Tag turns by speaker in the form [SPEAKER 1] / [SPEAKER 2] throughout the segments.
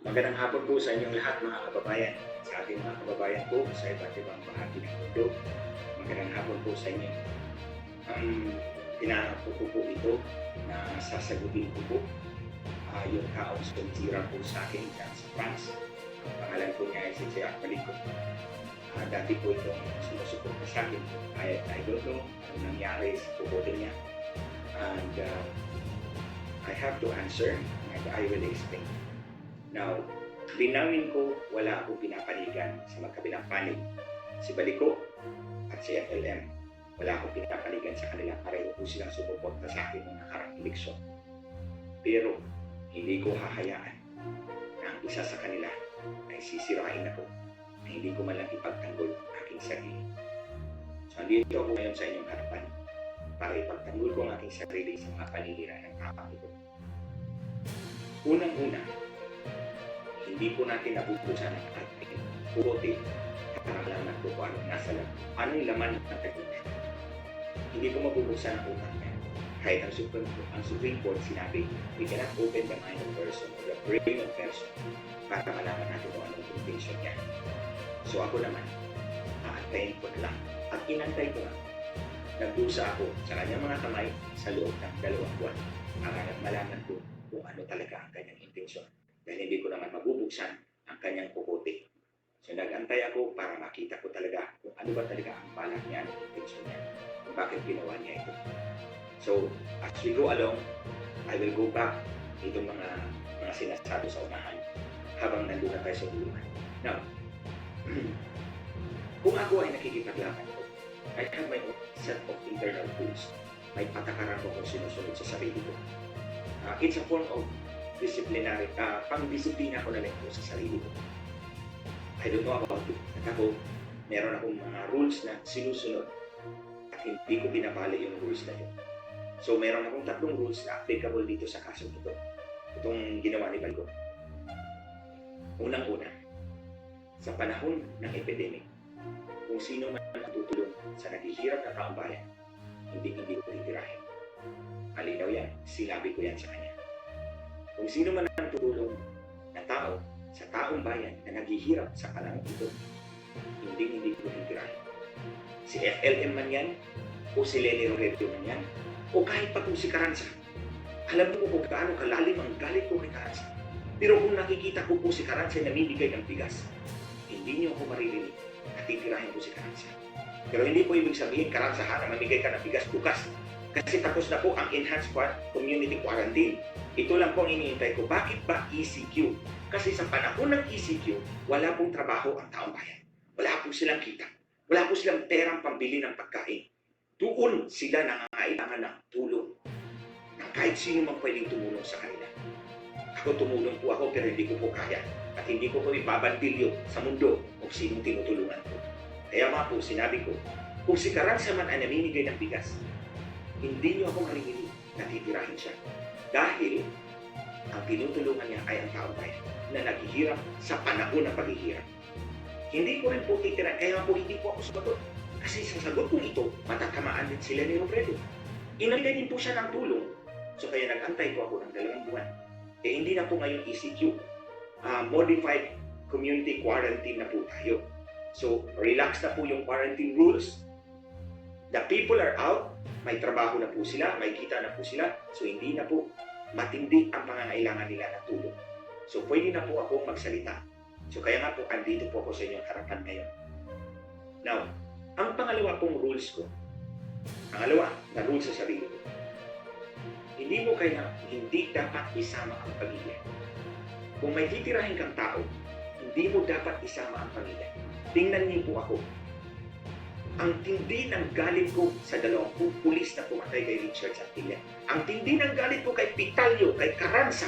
[SPEAKER 1] Magandang hapon po sa inyong lahat mga kababayan, sa ating mga kababayan po sa iba't ibang bahagi ng mundo. Magandang hapon po sa inyo. Tinanong ko po ito na sasagutin ko po yung taong sumisira po sa akin dyan sa France. Ang pangalan po niya ay si Jack Balico. Dati po itong sumusuporta sa akin. I don't know ano nangyari sa pukote niya. And I have to answer and I will explain. Now, linawin ko, wala akong pinapanigan sa magkabilang panig. Si Balico at si FLM, wala akong pinapanigan sa kanila. Pareho po silang sumuporta sa akin ng nakarang eleksyon. Pero, hindi ko hahayaan na ang isa sa kanila ay sisirain ako na hindi ko man lang ipagtanggol ang aking sarili. So, andito ako ngayon sa inyong harapan para ipagtanggol ko ang aking sarili sa mga paninira ng kapang ito. Unang-una, hindi po natin nabubusan ang ating pukote para malaman po kung anong nasa laman. Anong laman ng kagunan? Hindi ko mabubuksan ang utak niya. Kahit ang Supreme Court sinabi, we cannot open the mind of person or the brain of person para malaman natin kung anong intention niya. So ako naman, aantayin ko na lang. At inantay ko lang. Nagdusa ako sa kanyang mga kamay sa loob ng 2 buwan para malaman ko kung ano talaga ang kanyang intensyon. Dahil hindi ko naman mabubuksan ang kanyang pukote. So nag-antay ako para makita ko talaga kung ano ba talaga ang balak niya, ang intensyon niya, kung bakit ginawa niya ito. So as we go along, I will go back itong mga sinasabi sa unahan habang nandun na tayo sa bulungan. Now, kung ako ay nakikipaglaban ko, I have my own set of internal rules. May patakaran ko kung sinusunod sa sarili ko. It's a form of disciplinary, pang-disiplina ko na lang po sa sarili ko. I don't know about you. At ako, meron akong mga rules na sinusunod at hindi ko binabali yung rules na yun. So, meron akong 3 rules na applicable dito sa kasong ito. Itong ginawa ni Balico. Unang-una, sa panahon ng epidemic, kung sino man matutulong sa naghihirap na taong bayan, hindi ko titirahin. Malinaw yan, sinabi ko yan sa kanya. Kung sino man ang tutulong na tao sa taong bayan na naghihirap sa panahon ito, hindi ko titirahin. Si FLM man yan, o si Leni Robredo man yan, o kahit pa kung si Carranza. Alam mo kung gaano kalalim ang galit ko kay Carranza. Pero kung nakikita ko po si Carranza na namimigay ng bigas, hindi niyo ako maririnig at titirahin ko si Carranza. Pero hindi po ibig sabihin, Carranza, na mamigay ka ng bigas bukas. Kasi tapos na po ang Enhanced Community Quarantine. Ito lang po ang iniintay ko. Bakit ba ECQ? Kasi sa panahon ng ECQ, wala pong trabaho ang taong bayan. Wala po silang kita. Wala po silang perang pambili ng pagkain. Doon sila nangangailangan ng tulong. Ng kahit sino man pwedeng tumulong sa kanila. Ako tumulong po ako pero hindi ko po kaya. At hindi ko po ibabandilyo sa mundo kung sinong tinutulungan ko. Kaya nga po sinabi ko, kung si Carranza man ay namimigay ng bigas, hindi niyo ako maririnig na titirahin siya. Dahil ang tinutulungan niya ay ang taong bayan na naghihirap sa panahon ng paghihirap. Hindi ko rin po titirahin, kaya po hindi po ako sumagot. Kasi sa sagot kong ito, matatamaan din sila ni Robredo. Inalagay din po siya ng tulong. So kaya nag-antay po ako ng 2 buwan. Hindi na po ngayon ECQ. Modified Community Quarantine na po tayo. So relax na po yung quarantine rules. The people are out. May trabaho na po sila, may kita na po sila, so hindi na po matindi ang pangangailangan nila ng tulong. So pwede na po ako magsalita. So kaya nga po, andito po ako sa inyong harapan ngayon. Now, ang pangalawa pong rules ko, pangalawa na rules sa sarili ko, hindi dapat isama ang pamilya. Kung may titirahin kang tao, hindi mo dapat isama ang pamilya. Tingnan niyo po ako. Ang tindi ng galit ko sa 20 pulis na pumatay kay Richard Santilla. Ang tindi ng galit ko kay Pitalio, kay Carranza,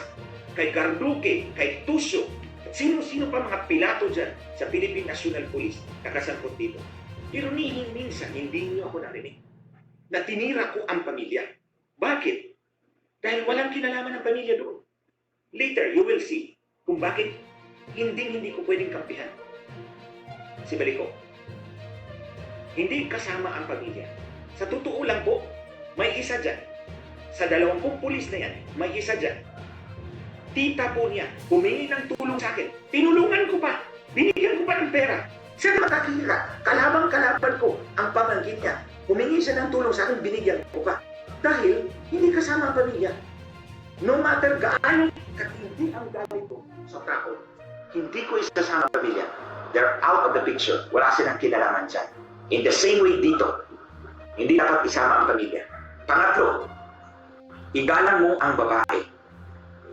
[SPEAKER 1] kay Garduque, kay Tusio, at sino-sino pa mga pilato dyan sa Philippine National Police na kasangkot dito. Pero minsan, hindi niyo ako narinig na tinira ko ang pamilya. Bakit? Dahil walang kinalaman ng pamilya doon. Later, you will see kung bakit hindi ko pwedeng kampihan si Balico. Hindi kasama ang pamilya. Sa totoo lang po, may isa dyan. Sa 20 pulis na yan, may isa dyan. tita po niya, humingi ng tulong sa akin. Tinulungan ko pa. Binigyan ko pa ng pera. Sa nakakira, kalaban ko ang pamangkin niya. Humingi siya ng tulong sa akin, binigyan ko pa. Dahil hindi kasama ang pamilya. No matter gaano katindi ang galit ko sa tao, hindi ko isasama ang pamilya. They're out of the picture. Wala silang kinalaman dyan. In the same way dito, hindi dapat isama ang pamilya. Pangatlo, igalang mo ang babae.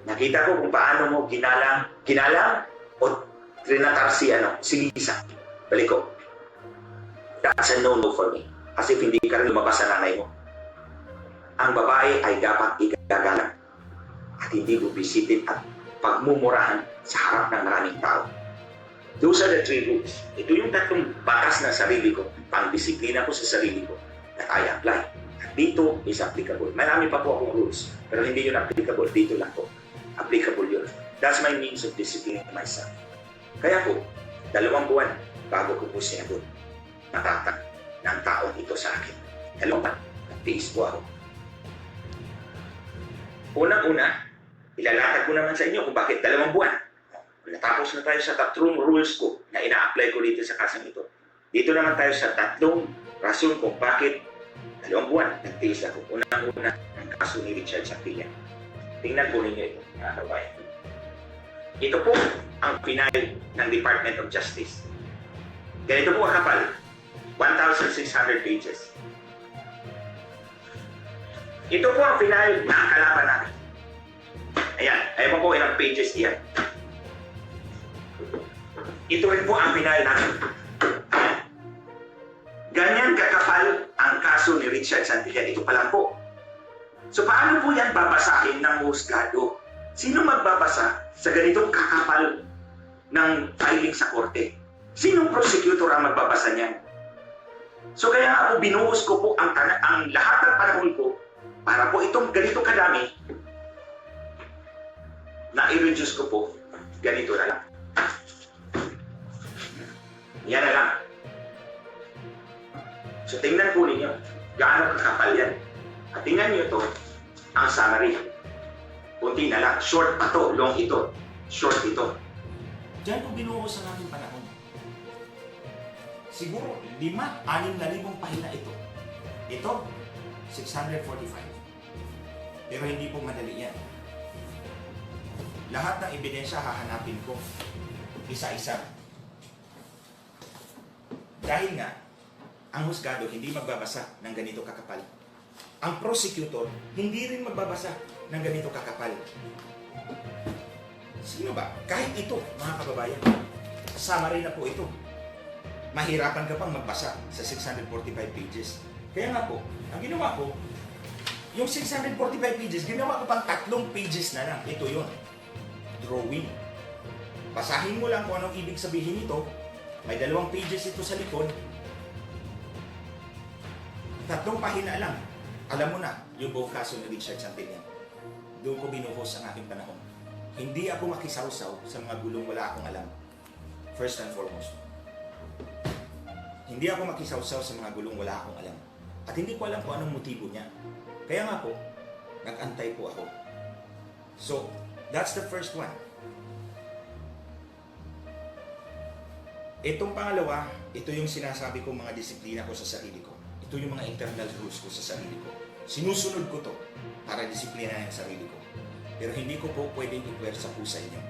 [SPEAKER 1] Nakita ko kung paano mo ginalang o trinatar si Lisa. Balik ko. That's a no-no for me. As if hindi ka rin lumabas sa nanay mo. Ang babae ay dapat igagalang at hindi bubisitin at pagmumurahan sa harap ng maraming tao. Those are the 3 rules. Ito yung 3 batas na sarili ko, pang-disiplina ko sa sarili ko that I apply. At dito is applicable. Marami pa po akong rules, pero hindi yun applicable. Dito lang po. Applicable yun. That's my means of disciplining myself. Kaya po, 2 buwan bago ko po sinabot natatag ng taong ito sa akin. 2 buwan, nagtiis po ako. Unang-una, ilalatag ko naman sa inyo kung bakit 2 buwan. Natapos na tayo sa 3 rules ko na ina-apply ko dito sa kasang ito. Dito naman tayo sa 3 rason kung bakit 2 buwan nagtiis ako. Unang-una, ang kaso ni Richard Santilla. Tingnan po ninyo ito, mga kabayan. Ito po ang final ng Department of Justice. Ganito po kakapal, 1,600 pages. Ito po ang final ng kalaban natin. Ayan, ayaw po ilang pages iyan. Ito rin po ang final natin. Ayan. Ganyan kakapal ang kaso ni Richard Santilla. Ito pa lang po. So paano po yan babasahin ng husgado? Sino magbabasa sa ganitong kakapal ng filing sa korte? Sinong prosecutor ang magbabasa niyan? So kaya nga po binuhos ko po ang lahat ng panahon ko para po itong ganito kadami na i-reduce ko po ganito na lang. Yan na lang. So tingnan po ninyo gaano kakapal yan. At tingnan nyo ito ang summary. Kunti na lang. Short pa to. Long ito. Short ito. Diyan po binuhos ang ating panahon. Siguro 5,000-6,000 pahina ito. Ito, 645. Pero hindi po madali yan. Lahat ng ebidensya hahanapin ko. Isa-isa. Dahil nga, ang husgado hindi magbabasa ng ganito kakapal. Ang prosecutor hindi rin magbabasa ng ganito kakapal. Sino ba? Kahit ito, mga kababayan, summary na po ito. Mahirapan ka pang magbasa sa 645 pages. Kaya nga po, ang ginawa ko, yung 645 pages, ginawa ko pang 3 pages na lang. Ito yun. Drawing. Basahin mo lang kung anong ibig sabihin nito. May 2 pages ito sa likod. 3 pahina lang. Alam mo na, yung buong kaso ni Richard Santilla. Doon ko binuhos ang aking panahon. Hindi ako makisawsaw sa mga gulong wala akong alam. First and foremost. Hindi ako makisawsaw sa mga gulong wala akong alam. At hindi ko alam kung anong motibo niya. Kaya nga po, nag-antay po ako. So, that's the first one. Itong pangalawa, ito yung sinasabi ko mga disiplina ko sa sarili ko. Ito yung mga internal rules ko sa sarili ko. Sinusunod ko to para disiplina yung sarili ko. Pero hindi ko po pwedeng i-pwersa po sa inyo.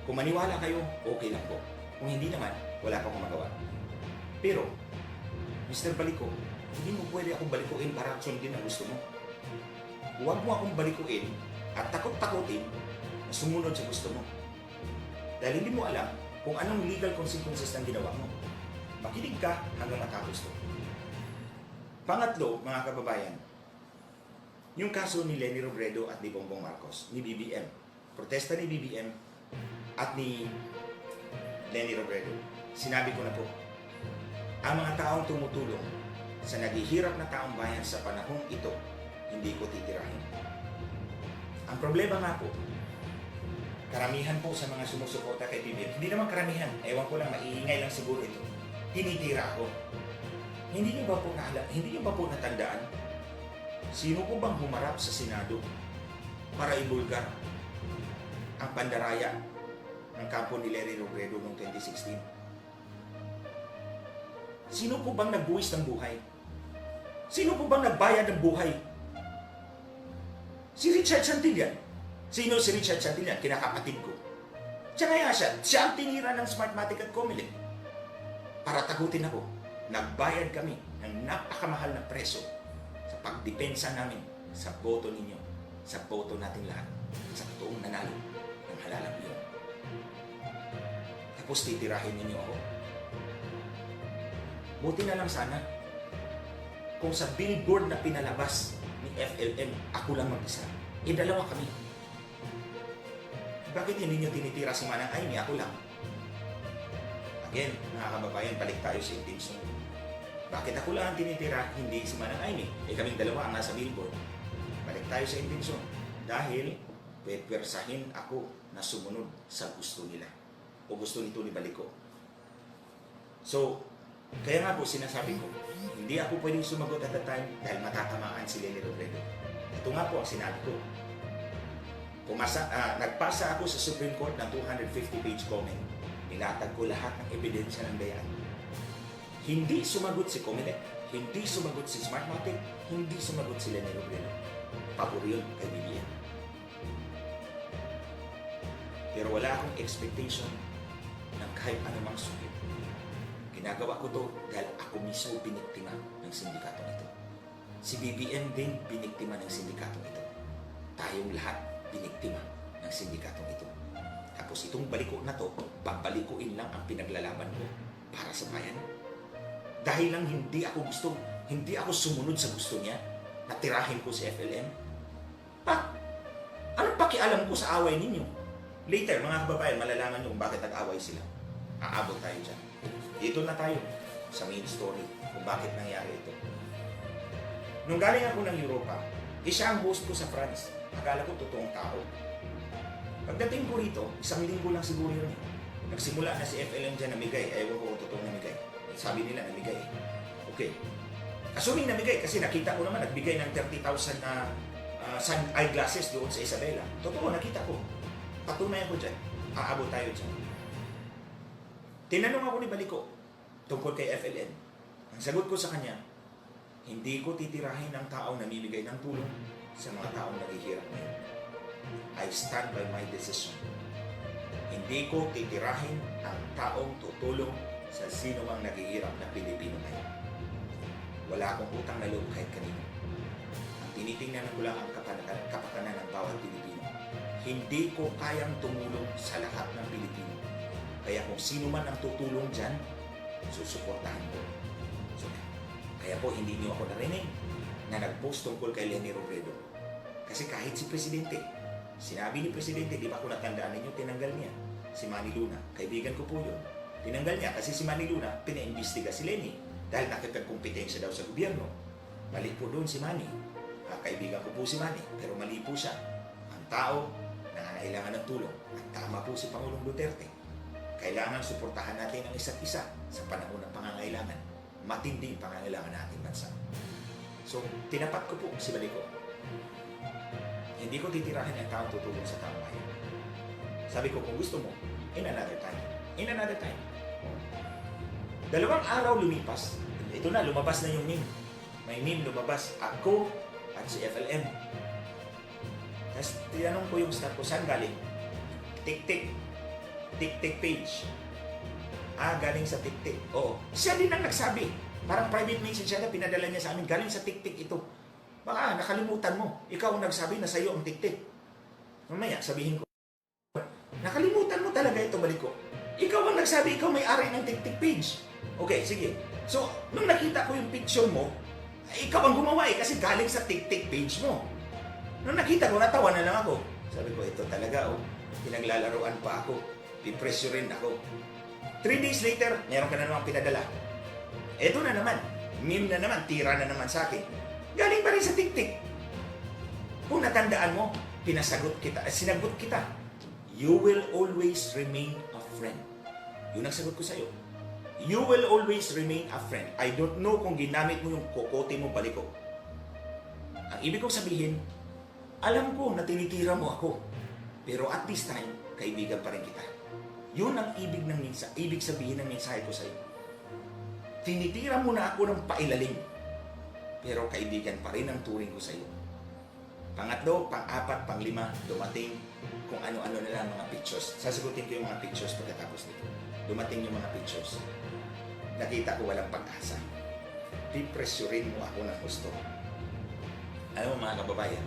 [SPEAKER 1] Kung maniwala kayo, okay lang po. Kung hindi naman, wala pa akong magawa. Pero, Mr. Baliko, hindi mo pwede akong balikuin para sundin ang gusto mo. Huwag mo akong balikuin at takot-takotin na sumunod sa gusto mo. Dahil hindi mo alam kung anong legal consequences ng ginawa mo. Makinig ka hanggang matapos to. Pangatlo, mga kababayan, yung kaso ni Leni Robredo at ni Bongbong Marcos, ni BBM. Protesta ni BBM at ni Leni Robredo. Sinabi ko na po, ang mga taong tumutulong sa naghihirap na taong bayan sa panahong ito, hindi ko titirahin. Ang problema nga po, karamihan po sa mga sumusuporta kay BBM, hindi naman karamihan, ewan ko lang, maiingay lang siguro ito, tinitira ako. Hindi niyo ba po natandaan? Sino po bang humarap sa Senado para ibulgar ang pandaraya ng kampo ni Lenny Robredo noong 2016? Sino po bang nagbuwis ng buhay? Sino po bang nagbayad ng buhay? Si Richard Santillan. Sino si Richard Santillan? Kinakapatid ko. Siya ang tinira ng Smartmatic at Comelec. Para tagutin ako, nagbayad kami ng napakamahal na preso sa pagdepensa namin sa boto ninyo, sa boto nating lahat, sa totoong nanalo ng halalang iyon. Tapos titirahin ninyo ako. Buti na lang sana kung sa billboard na pinalabas ni FLM, ako lang mag-isa. Dalawa kami. Bakit hindi nyo tinitira si Manang Aimee? Ako lang. Again, mga kababayan, balik tayo sa intensyon. Bakit ako lang ang tinitira, hindi si Manang Aimee? Kaming dalawa ang nasa billboard. Balik tayo sa intensyon. Dahil, pwersahin ako na sumunod sa gusto nila. O gusto nito ni Baliko. So, kaya nga po sinasabi ko, hindi ako pwedeng sumagot at the time dahil matatamaan si Lenny Robredo. Ito nga po ang sinabi ko. Nagpasa ako sa Supreme Court ng 250-page comment. Nilatag ko lahat ng ebidensya ng dayaan. Hindi sumagot si Comelec, hindi sumagot si Smartmatic, hindi sumagot si Lenny Robredo. Pabor yun kay BBM. Pero wala akong expectation ng kahit anumang sugit. Ginagawa ko to dahil ako mismo biniktima ng sindikatong ito. Si BBM din biniktima ng sindikatong ito. Tayong lahat biniktima ng sindikatong ito. Tapos itong Baliko na to, babalikuin lang ang pinaglalaban ko para sa bayan. Dahil lang hindi ako sumunod sa gusto niya, na tirahin ko si FLM. Anong pakialam ko sa away ninyo? Later, mga kababayan, malalaman nyo kung bakit nag-away sila. Aabot tayo dyan. Dito na tayo sa main story kung bakit nangyari ito. Nung galing ako ng Europa, siya ang host ko sa France. Akala ko totoong tao. Pagdating ko rito, 1 linggo lang siguro yun. Nagsimula na si FLM dyan namigay. Ewan ko kung totoong namigay. Sabi nila namigay. Okay. Assuming namigay kasi nakita ko naman nagbigay ng 30,000 na sun eyeglasses doon sa Isabela. Totoo, nakita ko. Patunayan ko dyan. Aabot tayo dyan. Tinanong ako ni Baliko tungkol kay FLM. Ang sagot ko sa kanya, hindi ko titirahin ang taong namimigay ng tulong sa mga taong naghihirap ngayon. I stand by my decision. Hindi ko titirahin ang taong tutulong sa sino mang naghihirap na Pilipino ngayon. Wala akong utang na loob kahit kanino. Ang tinitingnan ko lang ang kapakanan ng bawat Pilipino. Hindi ko kayang tumulong sa lahat ng Pilipino. Kaya kung sino man ang tutulong dyan, susuportahan ko. So, kaya po hindi niyo ako narinig na nag-post tungkol kay Lenny Robredo. Kasi kahit si Presidente, sinabi ni Presidente, di ba kung natandaan ninyo, tinanggal niya si Manny Luna. Kaibigan ko po yun. Tinanggal niya kasi si Manny Luna, pina-imbestiga si Lenny dahil nakikipagkumpetensya daw sa gobyerno. Mali po doon si Manny. Kaibigan ko po si Manny, pero mali po siya. Ang tao nangangailangan ng tulong at tama po si Pangulong Duterte. Kailangan suportahan natin ang isa't isa sa panahon ng pangangailangan. Matinding pangangailangan ng ating bansa. So, tinapat ko po si Baliko. Hindi ko titirahin ang taong tutulong sa taong bayan. Sabi ko, kung gusto mo, in another time. In another time. 2 araw lumipas. Ito na, lumabas na yung meme. May meme lumabas. Ako at si FLM. Tapos, tinanong ko yung staff ko, saan galing? Tik-tik page. Galing sa TikTok. Oo. Siya din ang nagsabi. Parang private message siya na pinadala niya sa amin. Galing sa TikTok ito. Baka nakalimutan mo. Ikaw ang nagsabi na sa'yo ang TikTok. Mamaya, sabihin ko. Nakalimutan mo talaga ito, Baliko. Ikaw ang nagsabi, ikaw may-ari ng TikTok page. Okay, sige. So, nung nakita ko yung picture mo, ikaw ang gumawa kasi galing sa TikTok page mo. Nung nakita ko, natawa na lang ako. Sabi ko, ito talaga, pinaglalaruan pa ako. Pipresyo rin ako. 3 days later, meron ka na naman pinadala. Eto na naman. Meme na naman. Tira na naman sa akin. Galing pa rin sa TikTok. Kung natandaan mo, sinagot kita. You will always remain a friend. Yun ang sagot ko sa'yo. You will always remain a friend. I don't know kung ginamit mo yung kokote mo, Baliko. Ang ibig kong sabihin, alam ko na tinitira mo ako.
[SPEAKER 2] Pero at this time, kaibigan pa rin kita. Yun ang ibig sabihin ng mensahe ko sa iyo. Tinitira mo na ako ng pailalim, pero kaibigan pa rin ang turing ko sa iyo. Pangatlo, pang-apat, pang-lima, dumating kung ano-ano na lang mga pictures. Sasagutin ko yung mga pictures pagkatapos nito. Dumating yung mga pictures. Nakita ko walang pag-asa. Pipressurein mo ako ng gusto. Alam mo mga kababayan,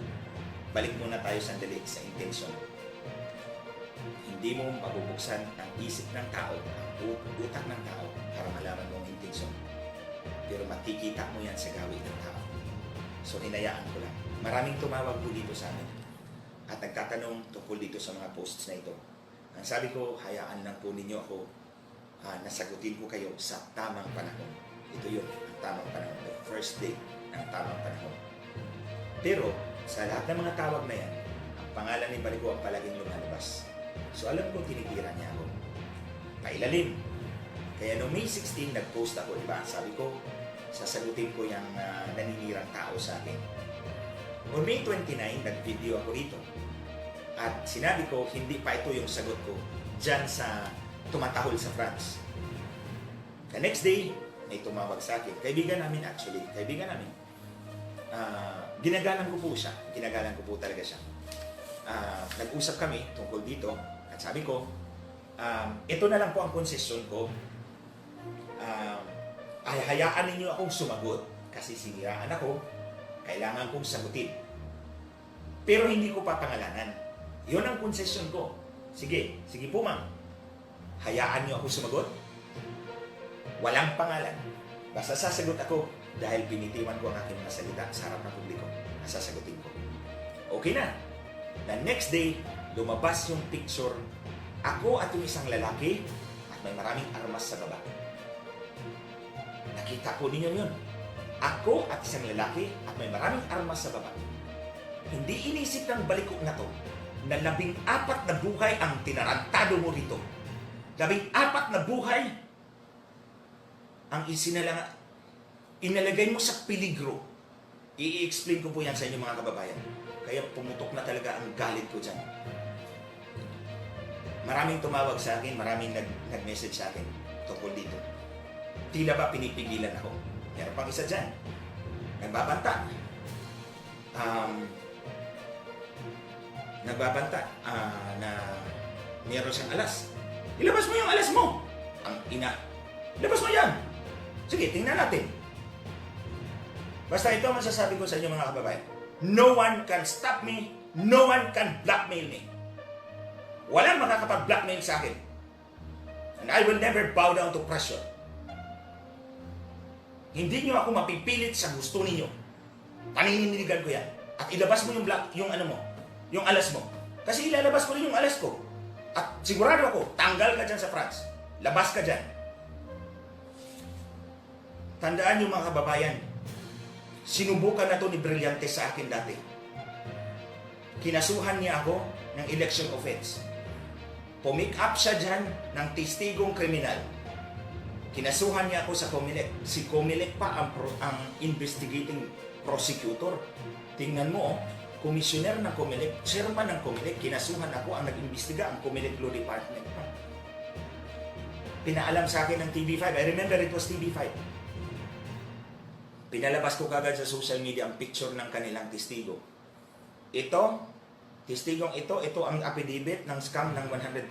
[SPEAKER 2] balik muna tayo sandali sa intention. Hindi mo mabubuksan ang isip ng tao, ang utak ng tao para malaman mo ang intention. Pero makikita mo yan sa gawin ng tao. So hinayaan ko lang. Maraming tumawag po dito sa amin at nagtatanong tungkol dito sa mga posts na ito. Ang sabi ko, hayaan lang po ninyo ako, nasagutin ko kayo sa tamang panahon. Ito yun, ang tamang panahon. The first day ng tamang panahon. Pero sa lahat ng mga tawag na yan, ang pangalan ni Balico ang palaging lumalabas. So alam ko, tinitira niya ako. Pailalim. Kaya noong May 16, nag-post ako, diba? Sabi ko, sasagutin ko yung naninirang tao sa akin. On May 29, nag-video ako rito. At sinabi ko, hindi pa ito yung sagot ko dyan sa tumatahol sa France. The next day, may tumawag sa akin. Kaibigan namin actually. Kaibigan namin. Ginagalang ko po siya. Ginagalang ko po talaga siya. Nag-usap kami tungkol dito. At sabi ko, ito na lang po ang konsesyon ko. Ay hayaan ninyo akong sumagot kasi siniraan ako. Kailangan kong sagutin. Pero hindi ko papangalanan. Yun ang konsesyon ko. Sige po ma'am. Hayaan niyo ako sumagot. Walang pangalan. Basta sasagot ako dahil binitiwan ko ang aking mga salita sa harap ng publiko. Sasagutin ko. Okay na. The next day, lumabas yung picture. Ako at yung isang lalaki at may maraming armas sa baba. Nakita ko ninyo yun. Ako at isang lalaki at may maraming armas sa baba. Hindi inisip ng Balico na to na 14 na buhay ang tinarantado mo rito. 14 na buhay ang inalagay mo sa peligro. I-explain ko po yan sa inyo mga kababayan. Kaya pumutok na talaga ang galit ko dyan. Maraming tumawag sa akin, maraming nag-message sa akin tungkol dito. Tila ba pinipigilan ako? Meron pang isa dyan. Nagbabanta. Na meron siyang alas. Ilabas mo yung alas mo! Ang ina. Ilabas mo yan! Sige, tingnan natin. Basta ito ang masasabi ko sa inyo mga kababayan. No one can stop me. No one can blackmail me. Walang makakapag-blackmail sa akin. And I will never bow down to pressure. Hindi nyo ako mapipilit sa gusto ninyo. Panininigan ko yan. At ilabas mo yung alas mo. Kasi ilalabas ko rin yung alas ko. At sigurado ako, tanggal ka dyan sa France. Labas ka dyan. Tandaan nyo mga kababayan, sinubukan na to ni Brillantes sa akin dati. Kinasuhan niya ako ng election offense. Pumick up siya dyan ng testigong kriminal. Kinasuhan niya ako sa Comelec. Si Comelec pa ang investigating prosecutor. Tingnan mo, commissioner ng Comelec, chairman ng Comelec, kinasuhan ako ang nag-imbestiga ang Comelec Law Department pa. Pinaalam sa akin ng TV5. I remember it was TV5. Pinalabas ko kagad sa social media ang picture ng kanilang testigo. Testigong ito ang affidavit ng scam ng 100,000.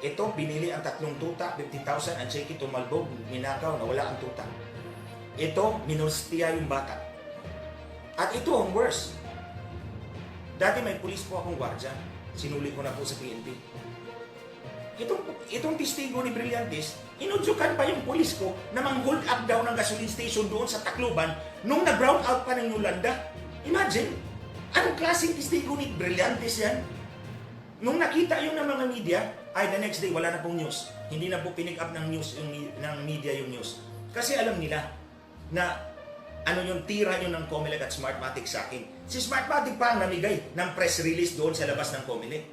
[SPEAKER 2] Ito, binili ang 3 tuta, 50,000, ang cheque tumalbog, minakaw, nawala ang tuta. Ito, minulstiya yung bata. At ito ang worst. Dati may pulis po akong gwardya. Sinuli ko na po sa PNP. Itong testigo ni Brillantes, inudyukan pa yung pulis ko na mang-hold up daw ng gasoline station doon sa Tacloban nung nag-brown out pa ng Yolanda. Imagine, anong klaseng testigo ni Brillantes yan? Nung nakita yun ng mga media, the next day wala na pong news. Hindi na po pinick up ng media yung news. Kasi alam nila na yung tira nyo ng Comelec at Smartmatic sa akin. Si Smartmatic pa ang namigay ng press release doon sa labas ng Comelec.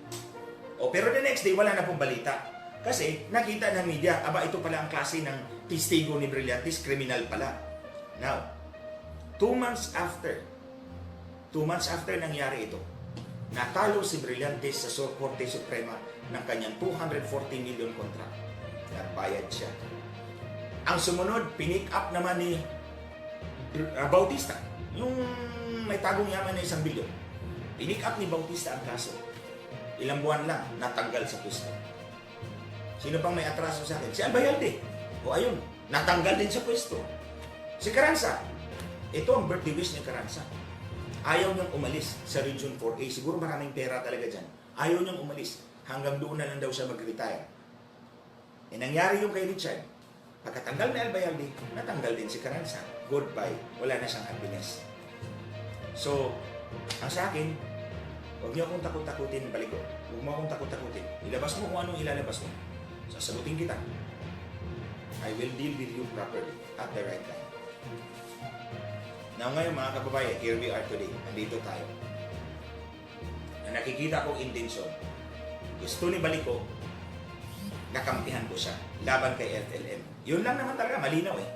[SPEAKER 2] Pero the next day, wala na pong balita. Kasi nakita ng media, ito pala ang klase ng testigo ni Brillantes, criminal pala. Now, 2 months after nangyari ito, natalo si Brillantes sa Korte Suprema ng kanyang 240 million contract. Nagbayad siya. Ang sumunod, pinick up naman ni Bautista, yung may tagong yaman na 1 bilyon. Pinick up ni Bautista ang kaso. Ilang buwan lang, natanggal sa pwesto. Sino pang may atraso sa akin? Si Albayalde. O ayun, natanggal din sa pwesto. Si Carranza. Ito ang birthday wish ni Carranza. Ayaw niyang umalis sa Region 4A. Siguro maraming pera talaga dyan. Ayaw niyang umalis. Hanggang doon na lang daw siya mag-retire. E nangyari yung kay Richard. Pagkatanggal na Albayalde, natanggal din si Carranza. Goodbye. Wala na siyang happiness. So, ang sa akin, huwag niyo akong takot-takutin, balik ko. Huwag mo akong takot-takutin. Ilabas mo kung anong ilalabas mo. Sasagutin kita. I will deal with you properly at the right time. Now ngayon mga kababayan, here we are today. Nandito tayo. Na nakikita ko intensyon. Gusto ni Baliko, nakampihan ko siya laban kay FLM. Yun lang naman talaga, malinaw eh.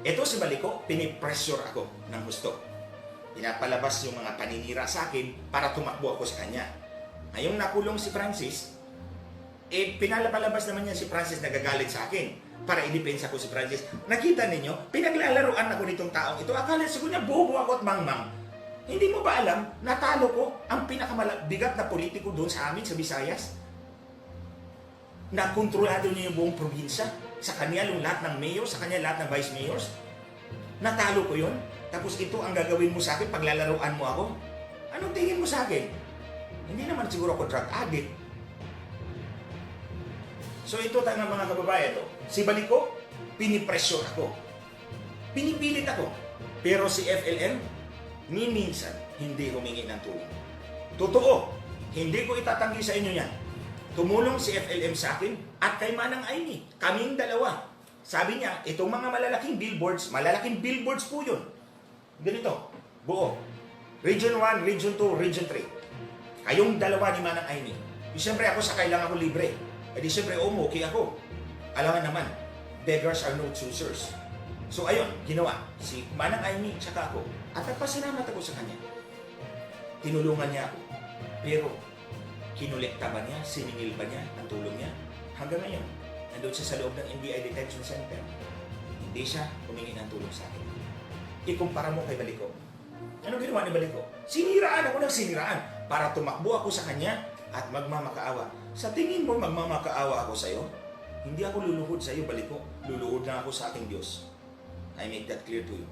[SPEAKER 2] Ito si Baliko, pinipressure ako ng gusto. Pinapalabas yung mga paninira sa akin para tumakbo ako sa kanya. Ngayong nakulong si Francis, pinalabas naman niya si Francis nagagalit sa akin para idepensa ko si Francis. Nakita ninyo, pinaglalaruan ako nitong taong ito. Akala siguro niya bobo ako at mangmang. Hindi mo ba alam, natalo ko ang pinakamabigat na politiko doon sa amin, sa Visayas? Nakontrolado niya yung buong probinsya. Sa kanya yung lahat ng mayor, sa kanya lahat ng vice mayors. Natalo ko yun. Tapos ito ang gagawin mo sa akin, paglalaruan mo ako. Anong tingin mo sa akin? Hindi naman siguro ako drug addict. So ito tayo mga kababayan to. Si Baliko, pinipressure ako. Pinipilit ako. Pero si FLM, ni minsan, hindi humingi ng tulong. Totoo, hindi ko itatanggi sa inyo yan. Tumulong si FLM sa akin at kay Manang Aimee. Kaming dalawa. Sabi niya, itong mga malalaking billboards po yun. Ganito, buo. Region 1, Region 2, Region 3. Kayong dalawa ni Manang Aimee. Siyempre ako sakay lang ako libre. E di siyempre, okay ako. Alam naman, beggars are no choosers. So ayun, ginawa. Si Manang Aimee, tsaka ako. At nagpasalamat ako sa kanya. Tinulungan niya ako. Pero, kinulekta ba niya? Siningil ba niya ang tulong niya? Hanggang ngayon, nandun siya sa loob ng NBI Detention Center. Hindi siya humingi ng tulong sa akin. Ikumpara mo kay Baliko. Anong ginawa ni Baliko? Siniraan ako ng siniraan para tumakbo ako sa kanya at magmamakaawa. Sa tingin mo magmamakaawa ako sa iyo? Hindi ako luluhod sa iyo, Baliko. Luluhod na ako sa ating Diyos. I make that clear to you.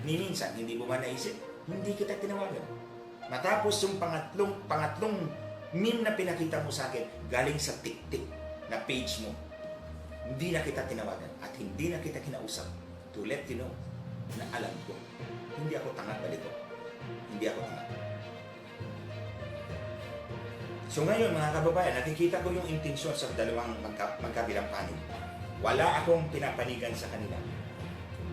[SPEAKER 2] Ni minsan, hindi mo man naisip, hindi kita tinawagan. Matapos yung pangatlong meme na pinakita mo sa akin, galing sa TikTok na page mo, hindi na kita tinawagan at hindi na kita kinausap to let you know na alam ko, hindi ako tanga, Baliko. Hindi ako tanga. So ngayon mga kababayan, nakikita ko yung intensyon sa dalawang magkabilang panig. Wala akong pinapanigan sa kanila.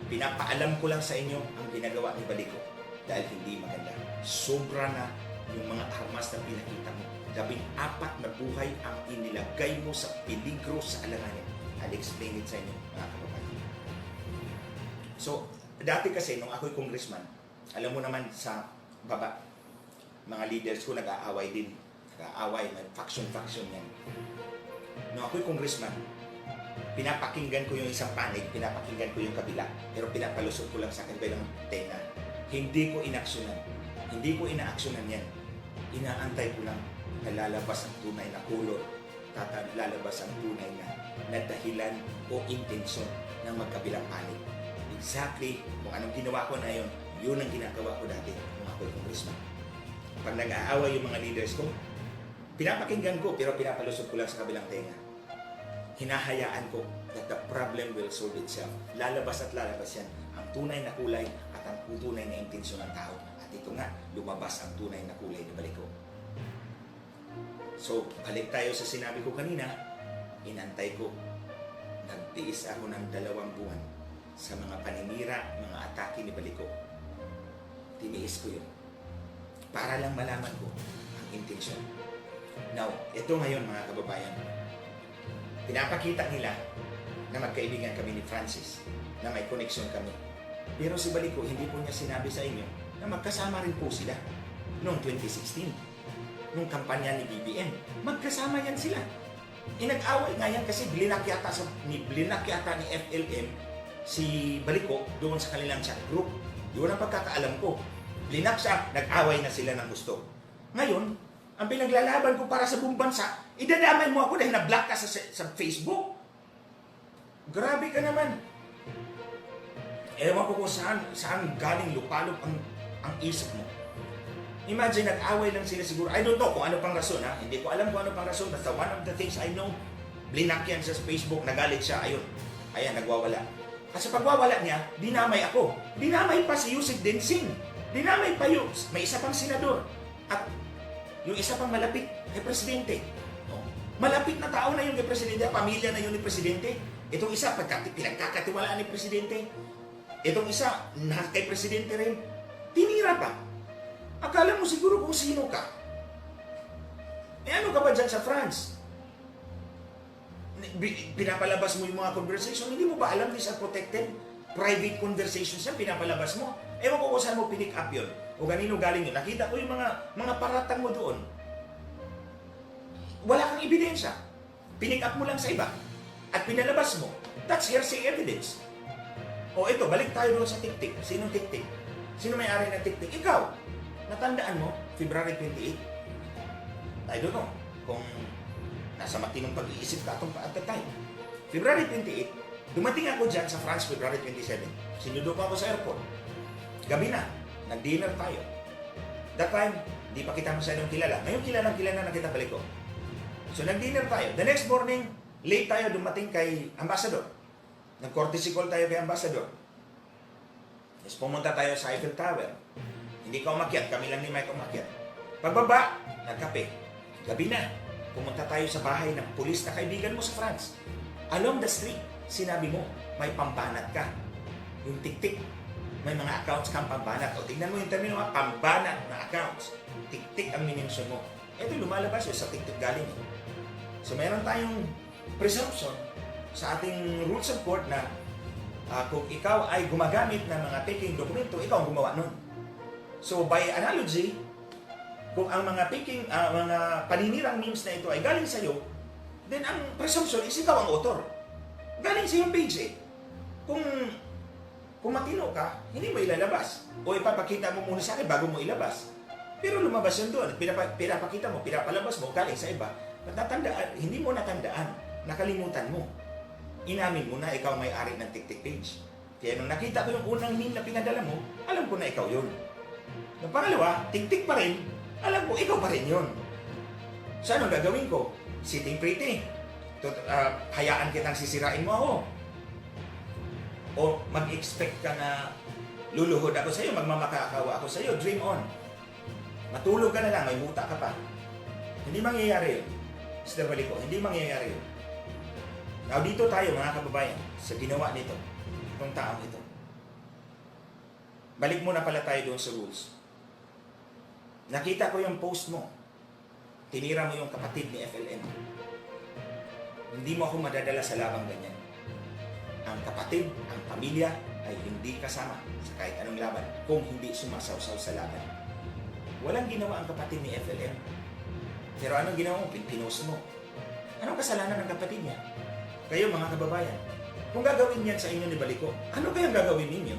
[SPEAKER 2] Pinapaalam ko lang sa inyo ang ginagawa ni Baliko dahil hindi maganda. Sobra na yung mga armas na pinakita mo. 14 na buhay ang inilagay mo sa peligro sa alanganin. I'll explain it sa inyo, mga kababayan. So, dati kasi, nung ako'y congressman, alam mo naman sa baba, mga leaders ko nag-aaway din. Nag-aaway, may faction-faction yan. Nung ako'y congressman, pinapakinggan ko yung isang panig, pinapakinggan ko yung kabila, pero pinapalusot ko lang sa kabilang tenga. Hindi ko inaksyonan. Hindi ko inaaksyonan yan. Inaantay ko lang na lalabas ang tunay na kulot, lalabas ang tunay na dahilan o intensyon ng magkabilang panig. Exactly kung anong ginawa ko na yun, yun ang ginagawa ko dati nung ako'y congressman. Pag nag-aaway yung mga leaders ko, pinapakinggan ko pero pinapalusot ko lang sa kabilang tenga. Hinahayaan ko that the problem will solve itself. Lalabas at lalabas yan ang tunay na kulay at ang tunay na intensyon ng tao. At ito nga, lumabas ang tunay na kulay ni Baliko. So, balik tayo sa sinabi ko kanina, inantay ko. Nagtiis ako ng 2 buwan sa mga paninira, mga atake ni Baliko. Tiniis ko yun. Para lang malaman ko ang intensyon. Now, ito ngayon mga kababayan, pinapakita nila na magkaibigan kami ni Francis, na may connection kami. Pero si Baliko, hindi po niya sinabi sa inyo na magkasama rin po sila noong 2016. nung kampanya ni BBM. Magkasama yan sila. Nag-away nga yan kasi blinak yata ni FLM si Balico doon sa kanilang chat group. Yun ang pagkakaalam ko. Blinak siya, nag-away na sila ng gusto. Ngayon, ang pinaglalaban ko para sa buong bansa, idadamay mo ako dahil na-block ka sa Facebook. Grabe ka naman. Ewan ko kung saan galing lupalop ang isip mo. Imagine, nag-away lang sila siguro. I don't know kung ano pang rason, ha? Hindi ko alam kung ano pang rason. Basta one of the things I know, blinak yan sa Facebook, nagalit siya, ayun. Ayan, nagwawala. Kasi pagwawala niya, dinamay ako. Dinamay pa si Yusek Densing. Dinamay pa yun. May isa pang senador. At yung isa pang malapit kay Presidente. No? Malapit na tao na yun kay Presidente. Pamilya na yun ni Presidente. Itong isa, pinagkakatiwalaan ni Presidente. Itong isa, kay Presidente rin. Tinira pa. Akala mo siguro kung sino ka. Ano ka ba dyan sa France? Pinapalabas mo yung mga conversation, hindi mo ba alam these are protected? Private conversations yan, pinapalabas mo. Ewan ko kung saan mo pinick up yun. O ganino galing yun. Nakita ko yung mga paratang mo doon. Wala kang ebidensya. Pinick up mo lang sa iba. At pinalabas mo. That's hearsay evidence. O ito, balik tayo doon sa TikTok. Sinong TikTok? Sino may-ari ng TikTok? Ikaw. Natandaan mo, February 28? I don't know kung nasa matinong pag-iisip ka at the time. February 28, dumating ako dyan sa France February 27. Sinundo ko ako sa airport. Gabi na, nag-dinner tayo. That time, di pa kita masyadong kilala. Ngayon kilala na kita balik ko. So nag-dinner tayo. The next morning, late tayo dumating kay Ambassador. Nag-courtesy call tayo kay Ambassador. Tapos pumunta tayo sa Eiffel Tower. Hindi ka umakyat, kami lang ni Mike umakyat. Pagbaba, nagkape. Gabi na, pumunta tayo sa bahay ng pulis na kaibigan mo sa France. Along the street, sinabi mo, may pambanat ka. Yung tik-tik, may mga accounts kang pambanat. O tingnan mo yung termino, pambanat na accounts. Tik-tik ang minensyon mo. Ito lumalabas yun sa tik-tik galing. So meron tayong presumption sa ating rules of court na kung ikaw ay gumagamit ng mga taking dokumento, ikaw ang gumawa nun. So by analogy, kung ang mga mga paninirang memes na ito ay galing sa iyo, then ang presumption is ikaw ang author. Galing sa iyong page eh. Kung matino ka, hindi mo ilalabas. O ipapakita mo muna sa akin bago mo ilabas. Pero lumabas yun doon. Pinapakita mo, pinapalabas mo, galing sa iba. Natatandaan, hindi mo natandaan. Nakalimutan mo. Inamin mo na ikaw may-ari ng TikTok page. Kaya nung nakita ko yung unang meme na pinadala mo, alam ko na ikaw yun. Yung pangalawa, tik-tik pa rin, alam ko, ikaw pa rin yun. So, anong gagawin ko? Sitting pretty. Hayaan kitang sisirain mo ako. O mag-expect ka na luluhod ako sa'yo, magmamakakawa ako sa'yo, dream on. Matulog ka na lang, may muta ka pa. Hindi mangyayari yun. Mr. Balico, hindi mangyayari yun. Now, dito tayo mga kababayan, sa ginawa nito, itong taong ito. Balik muna pala tayo doon sa rules. Nakita ko yung post mo. Tinira mo yung kapatid ni FLM. Hindi mo ako madadala sa labang ganyan. Ang kapatid, ang pamilya ay hindi kasama sa kahit anong laban kung hindi sumasawsaw sa laban. Walang ginawa ang kapatid ni FLM. Pero anong ginawa mo? Pinost mo. Anong kasalanan ng kapatid niya? Kayo mga kababayan, kung gagawin yan sa inyo ni Balico, ano kayang gagawin ninyo?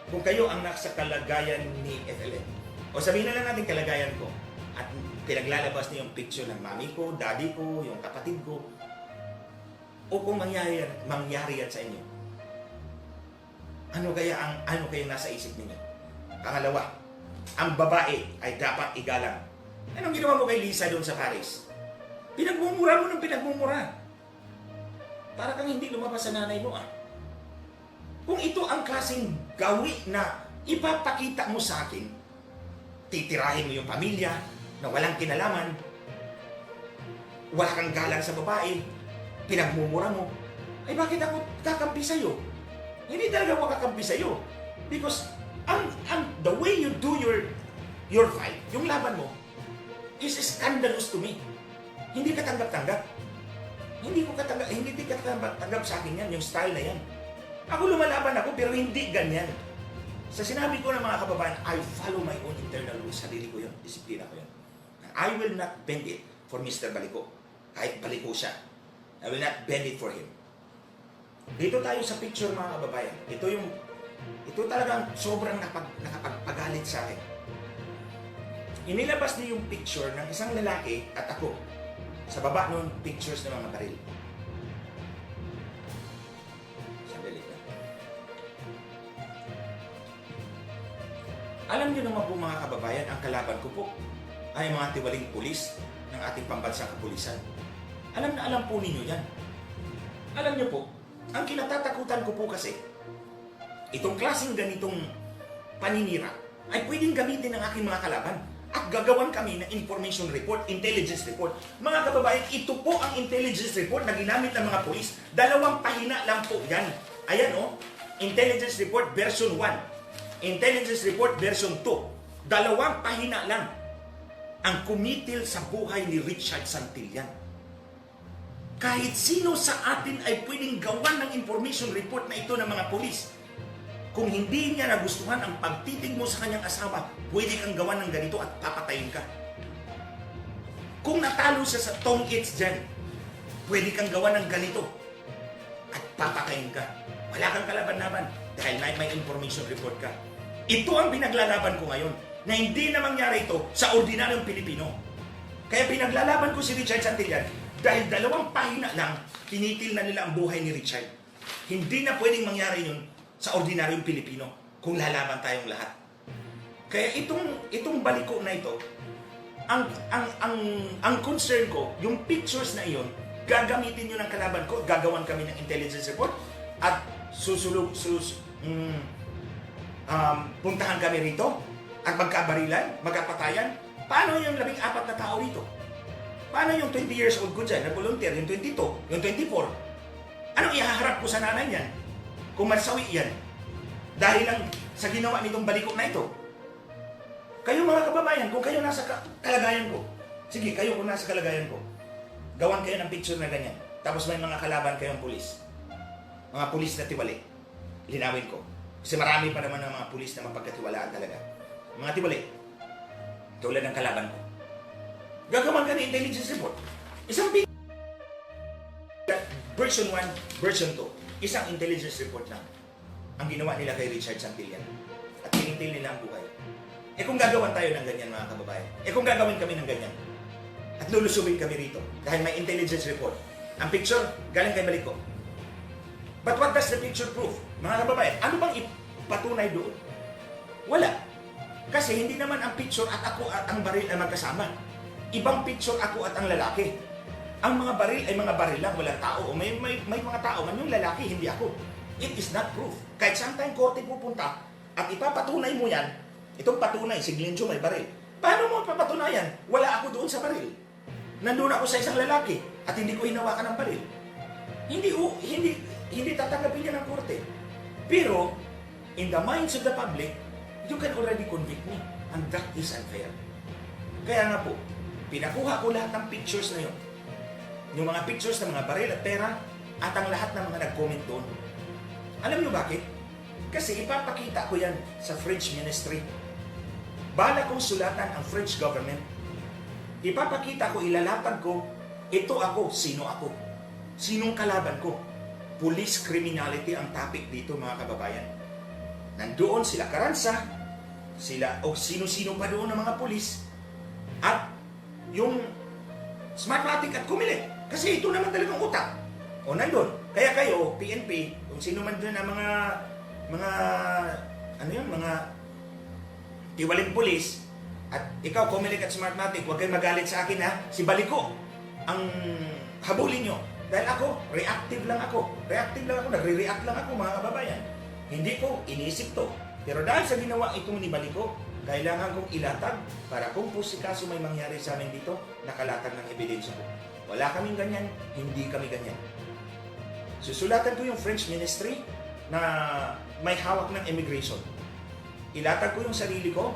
[SPEAKER 2] Kung kayo ang nasa kalagayan ni FLM. O sabihin na lang natin kalagayan ko at pinaglalabas niyo yung picture ng mami ko, daddy ko, yung kapatid ko. O kung mangyari yan sa inyo. Ano kaya nasa isip niyo? Pangalawa, ang babae ay dapat igalang. Anong ginawa mo kay Lisa doon sa Paris? Pinagmumura mo ng pinagmumura. Para kang hindi lumabas sa nanay mo Kung ito ang klaseng gawi na ipapakita mo sa akin, titirahin mo yung pamilya na walang kinalaman, wala kang galang sa babae, pinagmumura mo, ay bakit ako kakampi sa'yo? Hindi talaga ako kakampi sa'yo. Because the way you do your fight, yung laban mo, is scandalous to me. Hindi ka tanggap-tanggap. Hindi ka tanggap sa akin yan, yung style na yan. Ako lumalaban ako, pero hindi ganyan. Sa sinabi ko ng mga kababayan, I follow my own internal rules. Sarili ko yun, disiplina ko yun. I will not bend it for Mr. Baliko. Kahit baliko siya. I will not bend it for him. Dito tayo sa picture, mga kababayan. Ito talagang sobrang nakapagpagalit sa akin. Inilabas niya yung picture ng isang lalaki at ako. Sa baba nun, pictures ng mga baril. Sandali lang. Alam niyo naman po, mga kababayan, ang kalaban ko po ay mga tiwaling pulis ng ating pambansang kapulisan. Alam na alam po ninyo yan. Alam niyo po, ang kinatatakutan ko po kasi, itong klaseng ganitong paninira ay pwedeng gamitin ng aking mga kalaban at gagawan kami ng information report, intelligence report. Mga kababayan, ito po ang intelligence report na ginamit ng mga pulis. 2 pahina lang po yan. Ayan o, intelligence report version 1, intelligence report version 2. 2 pahina lang ang kumitil sa buhay ni Richard Santillan. Kahit sino sa atin ay pwedeng gawan ng information report na ito ng mga pulis. Kung hindi niya nagustuhan ang pagtitig mo sa kanyang asawa, pwede kang gawan ng ganito at papatayin ka. Kung natalo siya sa tong its dyan, pwede kang gawan ng ganito at papatayin ka. Wala kang kalaban-laban dahil may information report ka. Ito ang pinaglalaban ko ngayon na hindi na mangyari ito sa ordinaryong Pilipino. Kaya pinaglalaban ko si Richard Santillan dahil 2 pahina lang, kinitil na nila ang buhay ni Richard. Hindi na pwedeng mangyari yun sa ordinaryong Pilipino kung lalaban tayong lahat. Kaya itong baliko na ito, ang concern ko, yung pictures na iyon, gagamitin nyo ng kalaban ko, gagawan kami ng intelligence report, at puntahan kami rito, at magkabarilan, magkapatayan. Paano yung 14 na tao rito? Paano yung 20 years old ko dyan, nag-volunteer, yung 22, yung 24? Anong ihaharap ko sa nanay yan? Kung masawi yan, dahil lang sa ginawa nitong baliko na ito. Kayo mga kababayan, kung kayo nasa kalagayan ko, sige, kayo kung nasa kalagayan ko, gawan kayo ng picture na ganyan. Tapos may mga kalaban kayong pulis. Mga pulis na tiwali. Linawin ko. Kasi marami pa naman ng mga pulis na mapagkatiwalaan talaga. Mga tiwali. Tulad ng kalaban ko. Gagawan ka ng intelligence report. Isang version 1, version 2. Isang intelligence report lang ang ginawa nila kay Richard Santillan. At tinitil nila ang buhay. Kung gagawan tayo ng ganyan, mga kababayan, kung gagawin kami ng ganyan, at lulusubin kami rito, dahil may intelligence report, ang picture, galing kay Baliko. But what does the picture prove? Mga kababayan, ano bang ipatunay doon? Wala. Kasi hindi naman ang picture at ako at ang baril ay magkasama. Ibang picture ako at ang lalaki. Ang mga baril ay mga baril lang, walang tao. May mga tao man yung lalaki, hindi ako. It is not proof. Kahit saan tayong korte pupunta at ipapatunay mo yan, itong patunay, si Glenjo may baril. Paano mo papatunayan? Wala ako doon sa baril. Nandun ako sa isang lalaki at hindi ko hinawakan ng baril. Hindi tatanggapin niya ng korte. Pero, in the minds of the public, you can already convict me. And that is unfair. Kaya nga po, pinakuha ko lahat ng pictures na yun. Yung mga pictures ng mga baril at pera at ang lahat ng mga nag-comment doon. Alam niyo bakit? Kasi ipapakita ko yan sa French ministry. Bala kong sulatan ang French government. Ipapakita ko, ilalatag ko, ito ako, sino ako? Sinong kalaban ko? Police criminality ang topic dito, mga kababayan. Nandoon sila Karansa, sila o sino-sino pa doon ng mga pulis, at yung Smartmatic at Kumilit. Kasi ito naman talagang utak. O nandun. Kaya kayo, PNP, kung sino man doon ang mga tiwaling pulis, at ikaw, Kumilit at Smartmatic, huwag kayong magalit sa akin ha. Si Baliko ang habulin nyo. Dahil ako, reactive lang ako. Nagre-react lang ako, mga kababayan. Hindi ko inisip to. Pero dahil sa ginawa ito ni Baliko, kailangan kong ilatag para kung po si kaso may mangyari sa amin dito, nakalatag ng ebidensya ko. Wala kaming ganyan, hindi kami ganyan. Susulatan ko yung French ministry na may hawak ng immigration. Ilatag ko yung sarili ko,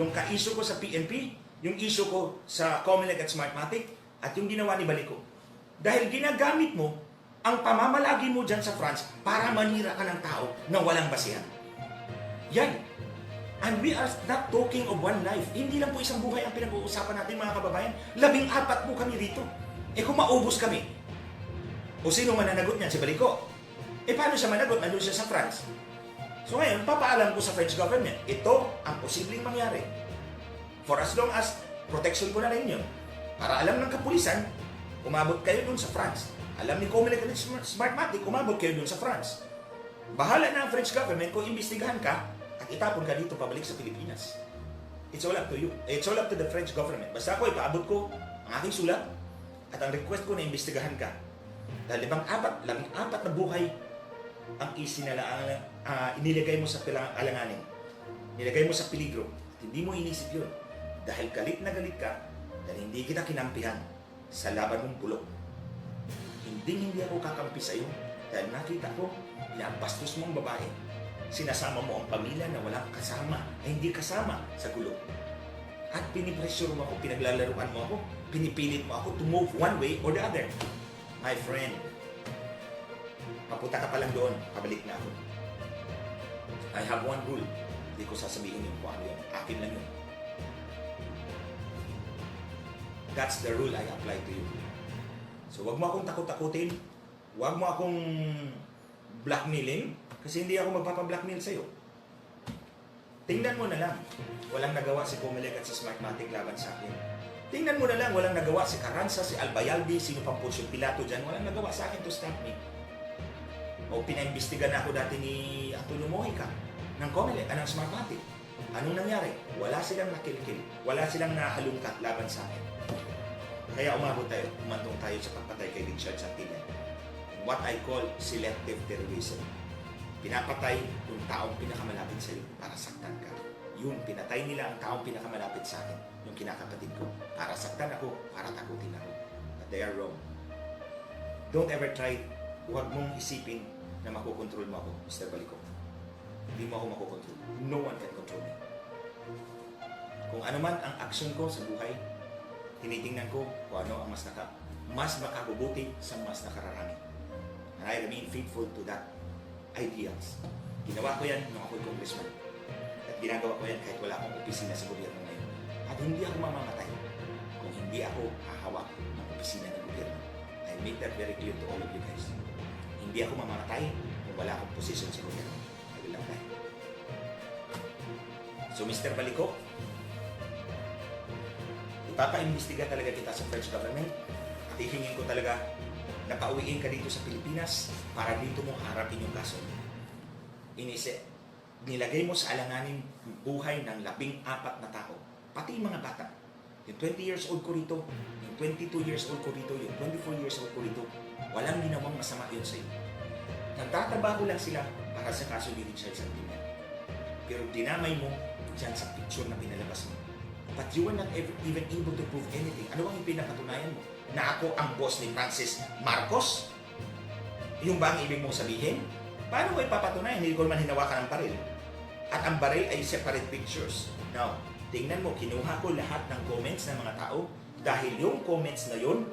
[SPEAKER 2] yung ka-issue ko sa PNP, yung issue ko sa Comelec at Smartmatic, at yung ginawa ni Baliko. Dahil ginagamit mo ang pamamalagi mo dyan sa France para manira ka ng tao na walang basihan. Yan. And we are not talking of one life. Hindi lang po isang buhay ang pinag-uusapan natin mga kababayan. 14 po kami dito. Kung maubos kami, o sino mananagot niyan? Si Balico. Paano siya managot? Nandun siya sa France. So ngayon, papaalam ko sa French government, ito ang posibleng mangyari. For as long as protection ko na rin yun. Para alam ng kapulisan, umabot kayo dun sa France. Alam ni Comelec at Smartmatic, umabot kayo dun sa France. Bahala na ang French government kung imbestigahan ka at itapon ka dito pabalik sa Pilipinas. It's all up to you. It's all up to the French government. Basta ako, ipaabot ko ang aking sulat at ang request ko na imbestigahan ka. Dahil 14 na buhay ang inilagay mo sa alanganin. Nilagay mo sa peligro. At hindi mo inisip yun. Dahil galit na galit ka, dahil hindi kita kinampihan sa laban mong bulok. Hindi ako kakampi sa iyo dahil nakita ko, pinabastos mo ang babae. Sinasama mo ang pamilya na walang kasama, ay hindi kasama sa gulo. At pinipressure mo ako, pinaglalaruan mo ako, pinipilit mo ako to move one way or the other. My friend, papunta ka pa lang doon, pabalik na ako. I have one rule. Hindi ko sasabihin yung kung ano yun. Akin lang yun. That's the rule I apply to you. So wag mo akong takot-takutin. Wag mo akong blackmailing. Kasi hindi ako magpapablackmail sa'yo. Tingnan mo na lang. Walang nagawa si Comelec at si Smartmatic laban sa akin. Tingnan mo na lang. Walang nagawa si Carranza, si Albayalde, sino pang Poncio Pilato dyan. Walang nagawa sa akin to stop me. O pinaimbestigan ako dati ni Antonio Mojica ng Comelec, ng Smartmatic. Anong nangyari? Wala silang nakilkil. Wala silang nahalungkat laban sa akin. Kaya umabot tayo, umantong tayo sa pagpatay kay Richard Santillan. What I call selective terrorism. Pinapatay yung taong pinakamalapit sa iyo para saktan ka. Yun, pinatay nila ang taong pinakamalapit sa akin, yung kinakapatid ko. Para saktan ako, para takutin ako. But they are wrong. Don't ever try, huwag mong isipin na makokontrol mo ako, Mr. Balico. Hindi mo ako makokontrol. No one can control me. Kung ano man ang action ko sa buhay, tinitingnan ko kung ano ang mas makabubuti sa mas nakararami. And I remain faithful to that ideals. Ginawa ko yan nung ako'y congressman. At ginagawa ko yan kahit wala akong opisina sa gobyerno ngayon. At hindi ako mamamatay kung hindi ako hahawak ng opisina ng gobyerno. I make that very clear to all of you guys. Hindi ako mamamatay kung wala akong posisyon sa gobyerno. I will not die. So Mr. Balico, ipapaimbestiga talaga kita sa French government at ihingin ko talaga na pauwiin ka dito sa Pilipinas para dito mo harapin yung kaso. Nilagay mo sa alanganin buhay ng 14 na tao, pati yung mga bata. Yung 20 years old ko rito, yung 22 years old ko rito, yung 24 years old ko rito, walang ginawang masama yun sa iyo. Nagtatrabaho lang sila para sa kaso ni Richard Santillan. Pero dinamay mo dyan sa picture na pinalabas mo. But you were not even able to prove anything. Ano ang pinapatunayan mo? Na ako ang boss ni Francis Marcos? Yung ba ang ibig mong sabihin? Paano mo ipapatunayan? Hindi ko naman hinawakan ang baril. At ang baril ay separate pictures. Now, tingnan mo, kinuha ko lahat ng comments ng mga tao dahil yung comments na yun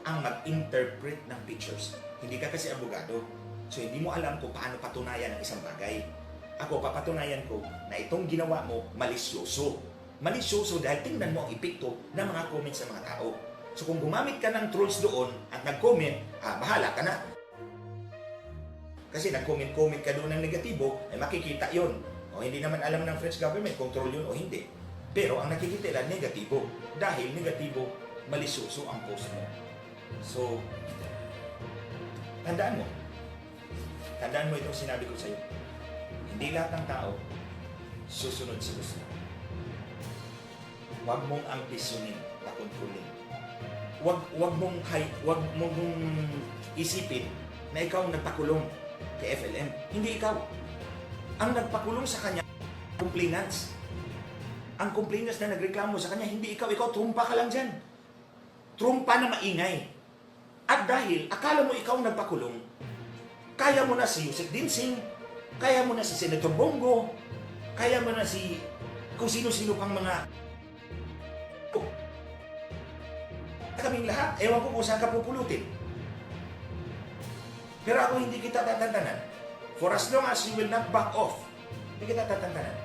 [SPEAKER 2] ang mag-interpret ng pictures. Hindi ka kasi abogado. So, hindi mo alam kung paano patunayan ang isang bagay. Ako, papatunayan ko na itong ginawa mo malisyoso. Malisyoso dahil tingnan mo ang epekto ng mga comments ng mga tao. So kung gumamit ka ng trolls doon at nag-comment, bahala ka na. Kasi nag-comment ka doon ng negatibo, ay makikita yon. O hindi naman alam ng French government kung troll yun o hindi. Pero ang nakikita nila negatibo. Dahil negatibo, malisyoso ang post mo. So, tandaan mo. Tandaan mo itong sinabi ko sa iyo. Hindi lahat ng tao susunod sa gusto. Huwag mong ambisyonin na kontrolin. Huwag mong isipin na ikaw ang nagpakulong kay FLM. Hindi ikaw. Ang nagpakulong sa kanya, complainants. Ang complainants na nagreklamo sa kanya, hindi ikaw. Ikaw, trumpa ka lang dyan. Trumpa na maingay. At dahil akala mo ikaw ang nagpakulong, kaya mo na si Yusek Dinsing, kaya mo na si Senator Bongo, kaya mo na si kung sino-sino pang mga kaming lahat, ewan ko kung saan ka pupulutin. Pero ako hindi kita tatantanan. For as long as you will not back off, hindi kita tatantanan.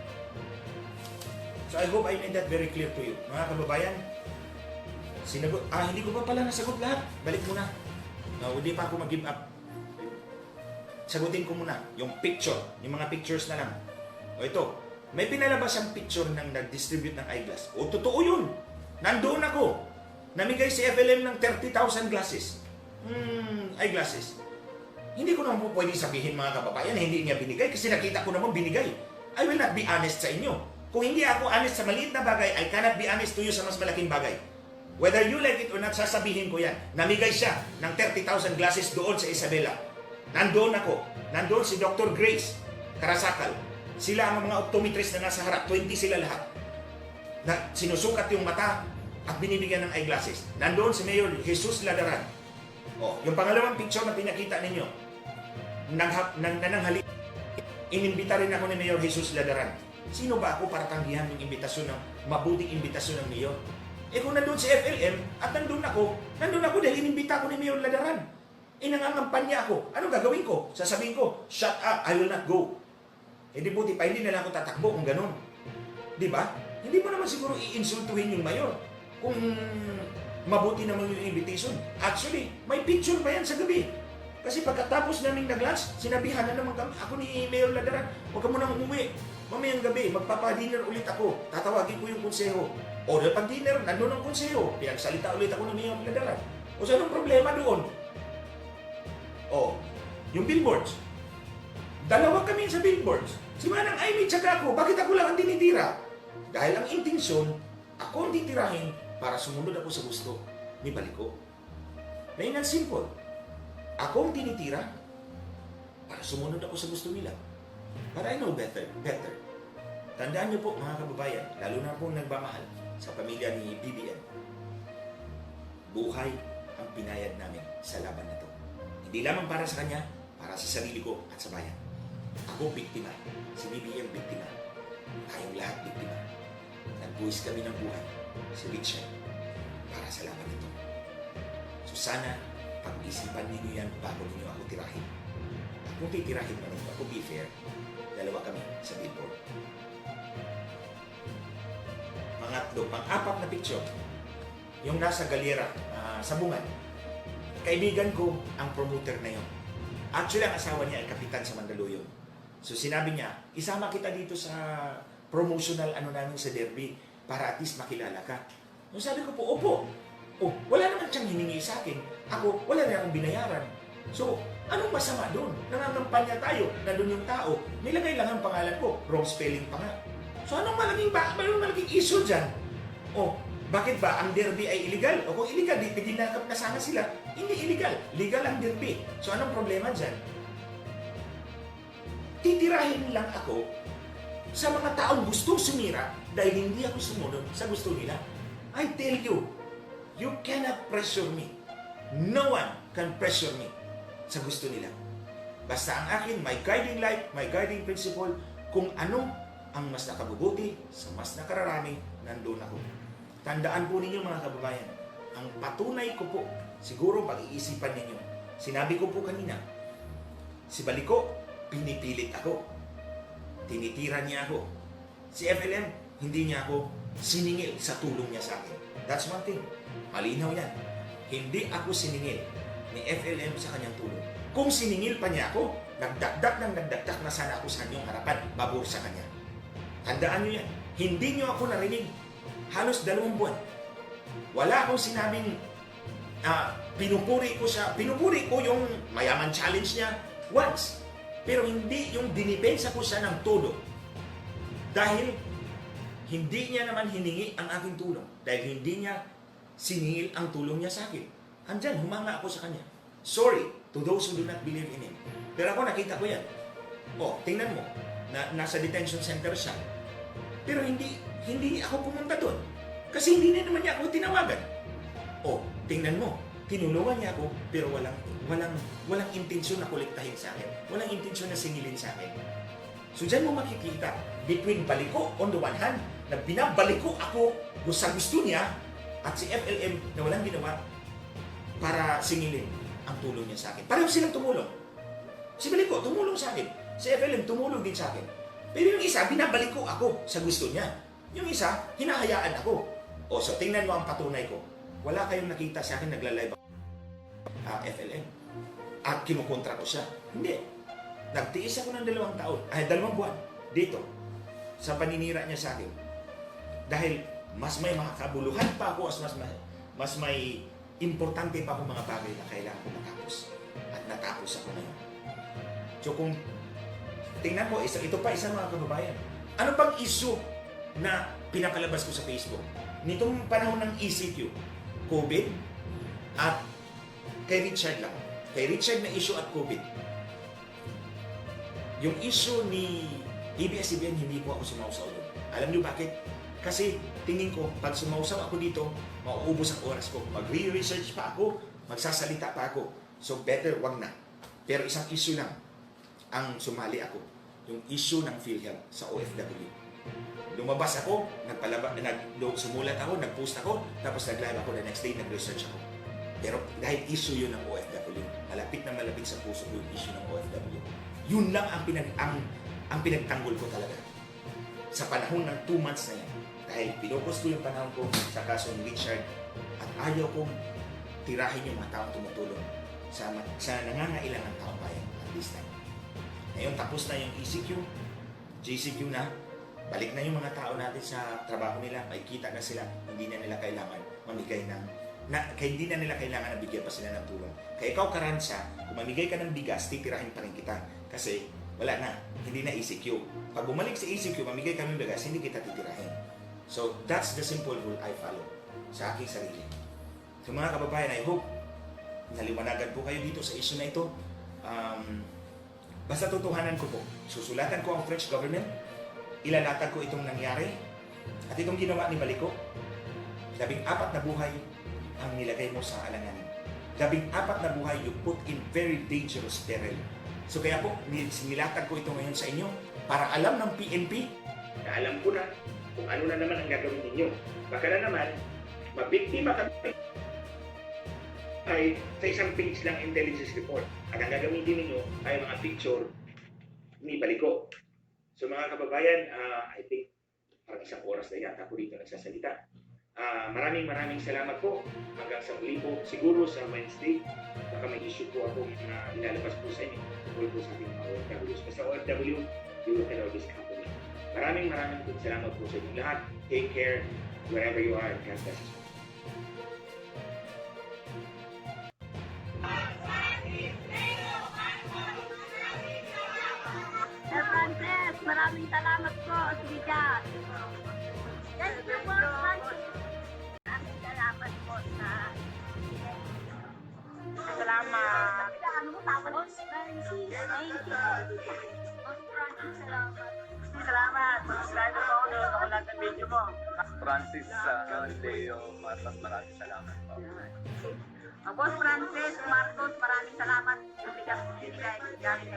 [SPEAKER 2] So I hope I made that very clear to you. Mga kababayan, hindi ko pa pala nasagot lahat. Balik muna. No, hindi pa ako mag-give up. Sagutin ko muna yung picture, yung mga pictures na lang. O ito, may pinalabas ang picture ng nag-distribute ng eyeglass. O totoo yun. Nandoon ako. Namigay si FLM ng 30,000 glasses. Eyeglasses. Hindi ko naman po pwede sabihin mga kababayan na hindi niya binigay kasi nakita ko naman binigay. I will not be honest sa inyo. Kung hindi ako honest sa maliit na bagay, I cannot be honest to you sa mas malaking bagay. Whether you like it or not, sasabihin ko yan. Namigay siya ng 30,000 glasses doon sa Isabela. Nandoon ako. Nandoon si Dr. Grace Karasakal. Sila ang mga optometrist na nasa harap. 20 sila lahat. Na sinusukat yung mata at binibigyan ng eyeglasses. Nandoon si Mayor Jesus Ladaran. Yung pangalawang picture na pinakita ninyo, nananghali. Inimbita rin ako ni Mayor Jesus Ladaran. Sino ba ako para tanggihan ng imbitasyon ng mabuting imbitasyon ng Mayor? Kung nandun si FLM at nandun ako dahil inimbita ko ni Mayor Ladaran. Nangangampanya ako. Ano gagawin ko? Sasabihin ko, shut up, I will not go. Di buti pa, hindi na lang ako tatakbo kung ganun. Di ba? Hindi mo naman siguro iinsultuhin yung Mayor kung mabuti naman yung invitation. Actually, may picture pa yan sa gabi. Kasi pagkatapos naming nag-lunch, sinabihan na naman kami, ako ni Mayor Ladaran, huwag ka munang umuwi. Mamayang gabi, magpapa-dinner ulit ako. Tatawagin ko yung konseho. O pag dinner, nandun ang konseho. Pinagsalita ulit ako ni Mayor Ladaran. O sa anong problema doon? Yung billboards. Dalawa kami sa billboards. Si Manang Amy tsaka ako, bakit ako lang ang tinitira? Dahil ang intensyon, ako ang titirahin para sumunod ako sa gusto ni Baliko. Plain and simple. Ako ang tinitira para sumunod ako sa gusto nila. But I know better. Tandaan niyo po mga kababayan, lalo na po nagmamahal sa pamilya ni BBM. Buhay ang pinayad namin sa laban na to. Hindi lamang para sa kanya, para sa sarili ko at sa bayan. Ako biktima, si BBM biktima, tayong lahat biktima. Nagbuwis kami ng buhay, si Richard, para sa laban ito. So sana, pag-isipan ninyo yan bago ninyo ako tirahin. Kung titirahin pa rin ako, be fair, dalawa kami sa billboard. Pangatlo, pang-apat na picture, yung nasa galyera, sa bungan. Kaibigan ko ang promoter na yun. Actually, ang asawa niya ay kapitan sa Mandaluyong. So sinabi niya, isama kita dito sa promotional namin sa derby para at least makilala ka. So sabi ko po, opo. Wala naman siyang hiningi sa akin. Ako, wala na akong binayaran. So, anong masama doon? Nangangampanya tayo, nandun yung tao, nilagay lang ang pangalan ko, wrong spelling pa nga. So anong malaking issue dyan? Bakit ba ang derby ay illegal? Kung illegal, di ginakap na sana sila. Hindi illegal. Legal ang derby. So anong problema dyan? Titirahin lang ako sa mga taong gustong sumira dahil hindi ako sumunod sa gusto nila. I tell you, you cannot pressure me. No one can pressure me sa gusto nila. Basta ang akin, my guiding light, my guiding principle, kung ano ang mas nakabubuti sa mas nakararami, nandun ako. Tandaan po ninyo mga kababayan, ang patunay ko po, siguro pag-iisipan ninyo, sinabi ko po kanina, si Baliko, pinipilit ako. Tinitira niya ako. Si FLM, hindi niya ako siningil sa tulong niya sa akin. That's one thing. Malinaw yan. Hindi ako siningil ni FLM sa kanyang tulong. Kung siningil pa niya ako, nagdakdak na sana ako sa kanyang harapan, babor sa kanya. Tandaan niyo yan. Hindi niyo ako narinig. Halos 2 buwan. Wala akong sinabing pinupuri ko siya. Pinupuri ko yung mayaman challenge niya once. Pero hindi yung dinipensa ko siya ng todo. Dahil hindi niya naman hiningi ang aking tulong. Dahil hindi niya siningil ang tulong niya sa akin. Andyan, humanga ako sa kanya. Sorry to those who do not believe in him. Pero ako nakita ko yan. Tingnan mo. Nasa detention center siya. Pero hindi ako pumunta doon. Kasi hindi na naman niya ako tinawagan. Tingnan mo. Tinulungan niya ako, pero walang intensyon na kolektahin sa akin. Walang intensyon na singilin sa akin. So dyan mo makikita, between Baliko on the one hand, na binabaliko ako sa gusto niya, at si FLM na walang ginawa para singilin ang tulong niya sa akin. Pareho silang tumulong. Si Baliko, tumulong sa akin. Si FLM, tumulong din sa akin. Pero yung isa, binabaliko ako sa gusto niya. Yung isa, hinahayaan ako. O, so tingnan mo ang patunay ko. Wala kayong nakita sa akin nagla-live FLM. At kinukontra ko siya. Hindi. Nagtiis ako ng 2 taon, 2 buwan dito sa paninira niya sa akin. Dahil mas may mga kabuluhan pa ako, mas may importante pa akong mga bagay na kailangan ko matapos. At natapos ako ngayon. So kung tingnan mo, ito pa isang mga kababayan. Ano pang issue na pinapalabas ko sa Facebook? Nitong panahon ng ECQ, COVID, at kay Richard lang. Kay Richard na issue at COVID. Yung issue ni ABS-CBN, hindi po ako sumausaw doon. Alam niyo bakit? Kasi tingin ko, pag sumausaw ako dito, mauubos ang oras ko. Mag-re-research pa ako, magsasalita pa ako. So better, wag na. Pero isang issue lang ang sumali ako. Yung issue ng PhilHealth sa OFW. Lumabas ako, sumulat ako, nag-post ako, tapos nag-live ako the next day, nag-research ako. Pero dahil issue yun ng OFW, malapit na malapit sa puso ko yung issue ng OFW. Yun lang ang pinagtanggol ko talaga. Sa panahon ng 2 months na yan, dahil pinokos ko yung panahon ko sa kaso ni Richard at ayaw kong tirahin yung mga taong tumutulong sa nangangailangan ng taong bayan at this time. Ngayon, tapos na yung ECQ, GCQ na, balik na yung mga tao natin sa trabaho nila, may kita na sila, hindi na nila kailangan mamigay hindi na nila kailangan na bigyan pa sila ng tulong. Kaya ikaw, Karansa, kung mamigay ka ng bigas, titirahin pa rin kita. Kasi wala na, hindi na ECQ. Pag bumalik sa ECQ, mamigay kami ng bigas, hindi kita titirahin. So, that's the simple rule I follow sa aking sarili. So mga kababayan, I hope naliwanagan po kayo dito sa issue na ito. Basta tutuhanan ko po. Susulatan ko ang French government, ilalatag ko itong nangyari, at itong ginawa ni Baliko. 14 na buhay ang nilagay mo sa alanganin. 14 na buhay you put in very dangerous peril. So kaya po, nilatag ko ito ngayon sa inyo para alam ng PNP
[SPEAKER 1] Na alam ko na kung ano na naman ang gagawin ninyo. Baka na naman, mabiktima kami ay sa isang page lang intelligence report. At ang gagamitin ninyo ay mga picture ni Baliko. So mga kababayan, I think parang 1 oras na yata ako dito nagsasalita. Maraming salamat po. Hanggang sa muli po, siguro sa Wednesday, baka may issue po ako na ilalabas po sa inyo. Tungkol po sa ating mga OFWs. Basta OFW, you look at all this company. Maraming salamat po sa inyo lahat. Take care wherever you are. God bless you.
[SPEAKER 3] Sir Frances, maraming salamat po. Sige dyan. Thank you po, Frances. Maraming salamat po sa... Salamat. Ano mo, tapos? Francis, thank you. Francis, salamat. Salamat. Subscribe mo ako doon. Ako lahat ng video mo.
[SPEAKER 4] Francis Leo Marcos, maraming salamat po.
[SPEAKER 3] Boss Francis, Marcos, maraming salamat. Binigay